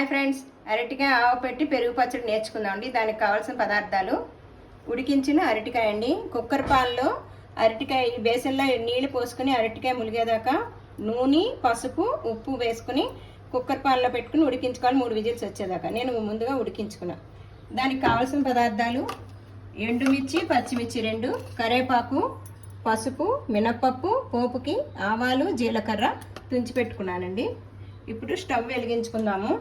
Hi friends, అరటికాయ ఆవు పెట్టి పెరుగు పచ్చడి నేర్చుకుందామండి. దానికి కావాల్సిన పదార్థాలు: ఉడికించిన అరటికాయ అండి, కుక్కర్ పాన్లో అరటికాయ బేసన్లో నీళ్ళు పోసుకొని అరటికాయ ములిగేదాకా నూనె, పసుపు, ఉప్పు వేసుకుని కుక్కర్ పాన్లో పెట్టుకుని ఉడికించుకోవాలి 3 విజిల్స్ వచ్చేదాకా. నేను ముందుగా ఉడికించుకున్నా. దానికి కావాల్సిన పదార్థాలు: ఎండుమిర్చి, పచ్చిమిర్చి 2, కరివేపాకు, పసుపు, మినప్పప్పు, పోపుకి ఆవాలు, జీలకర్ర తుంచి పెట్టుకున్నానండి. ఇప్పుడు స్టవ్ వెలిగించుకుందాము.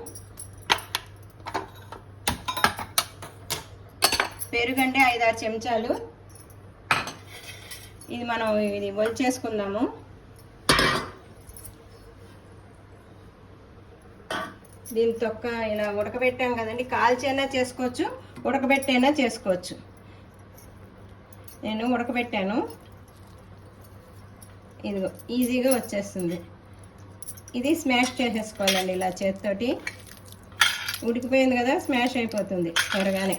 పెరుగండి 5-6 చెంచాలు. ఇది మనం ఒలిచేసుకుందాము. దీని తొక్క ఇలా ఉడకబెట్టాం కదండి, కాల్చైనా చేసుకోవచ్చు, ఉడకబెట్టైనా చేసుకోవచ్చు. నేను ఉడకబెట్టాను. ఇదిగో ఈజీగా వచ్చేస్తుంది. ఇది స్మాష్ చేసేసుకోవాలండి ఇలా చేతితోటి. ఉడికిపోయింది కదా, స్మాష్ అయిపోతుంది త్వరగానే.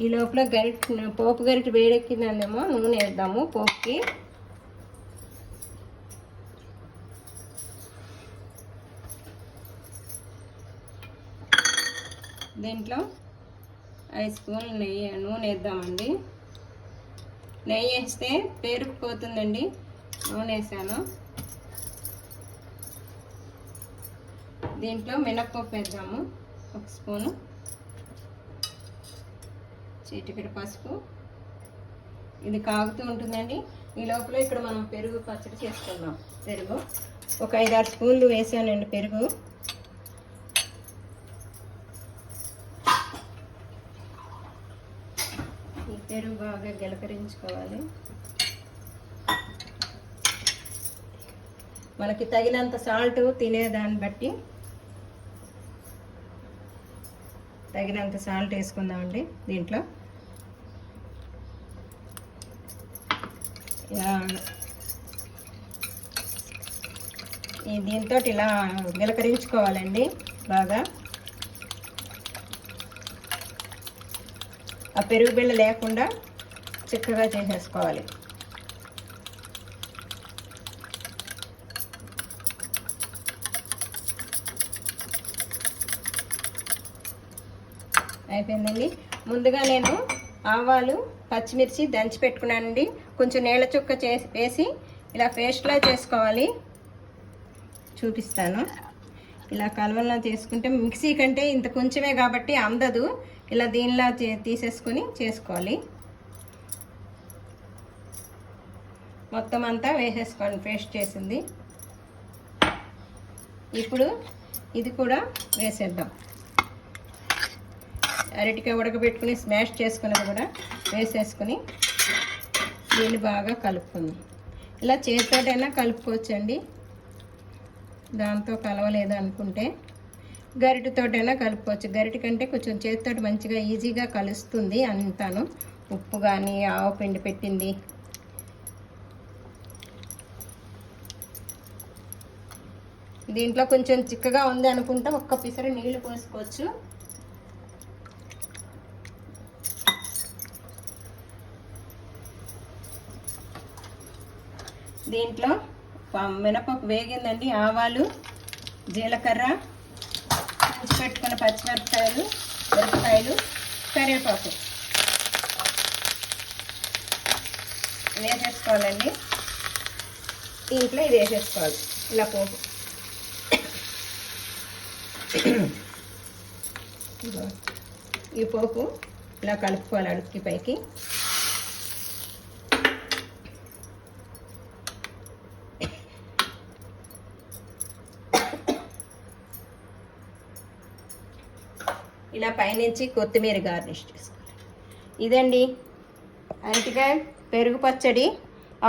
ఈ లోపల పోపు గరిటె వేడెక్కిందేమో నూనె వేద్దాము పోపుకి. దీంట్లో 5 స్పూన్లు నూనె వేద్దామండి. నెయ్యి వేస్తే పేరుకుపోతుందండి. నూనె వేసాను. దీంట్లో మినప్పప్పు వేద్దాము 1 స్పూను, చిటికెడు పసుపు. ఇది కాగుతూ ఉంటుందండి. ఈ లోపల ఇక్కడ మనం పెరుగు పచ్చడి చేసుకుందాం. పెరుగు ఒక 5-6 స్పూన్లు వేసానండి పెరుగు. ఈ పెరుగు బాగా గిలకరించుకోవాలి. మనకి తగినంత సాల్ట్, తినేదాన్ని బట్టి తగినంత సాల్ట్ వేసుకుందామండి. దీంట్లో దీంతో ఇలా గిలకరించుకోవాలండి బాగా. ఆ పెరుగు బిళ్ళ లేకుండా చిక్కగా చేసేసుకోవాలి. అయిపోయిందండి. ముందుగా నేను ఆవాలు, పచ్చిమిర్చి దంచి పెట్టుకున్నానండి. కొంచెం నీళ్ళ చుక్క వేసి ఇలా పేస్ట్లా చేసుకోవాలి. చూపిస్తాను. ఇలా కలవల్లా చేసుకుంటే మిక్సీ కంటే ఇంత కొంచెమే కాబట్టి అందదు. ఇలా దీనిలా తీసేసుకొని చేసుకోవాలి. మొత్తం అంతా వేసేసుకోండి పేస్ట్ చేసింది. ఇప్పుడు ఇది కూడా వేసేద్దాం. అరటికాయ ఉడకబెట్టుకుని స్మాష్ చేసుకున్నది కూడా వేసేసుకుని దీన్ని బాగా కలుపుకుందాం. ఇలా చేతితోటైనా కలుపుకోవచ్చండి. దాంతో కలవలేదు అనుకుంటే గరిటెతోటైనా కలుపుకోవచ్చు. గరిటె కంటే కొంచెం చేతితోటి మంచిగా ఈజీగా కలుస్తుంది అంతాను. ఉప్పు కానీ ఆవు పిండి పెట్టింది. దీంట్లో కొంచెం చిక్కగా ఉంది అనుకుంటే ఒక్క పిసరు నీళ్లు పోసుకోవచ్చు. దీంట్లో మినపప్పు వేగిందండి. ఆవాలు, జీలకర్ర, తుంచి పెట్టుకున్న పచ్చిమిరపకాయలు, మిరపకాయలు, కరివేపాకు వేసేసుకోవాలండి. దీంట్లో ఇది వేసేసుకోవాలి. ఇలా పోపు ఈ పోపు ఇలా కలుపుకోవాలి అడుక్కి పైకి. ఇలా పైనుంచి కొత్తిమీర గార్నిష్ చేసుకోవాలి. ఇదండి అరటికాయ పెరుగు పచ్చడి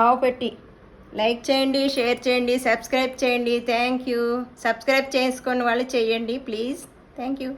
ఆవు పెట్టి. లైక్ చేయండి, షేర్ చేయండి, సబ్స్క్రైబ్ చేయండి. Thank you. సబ్స్క్రైబ్ చేసుకున్న వాళ్ళు చేయండి ప్లీజ్. Thank you.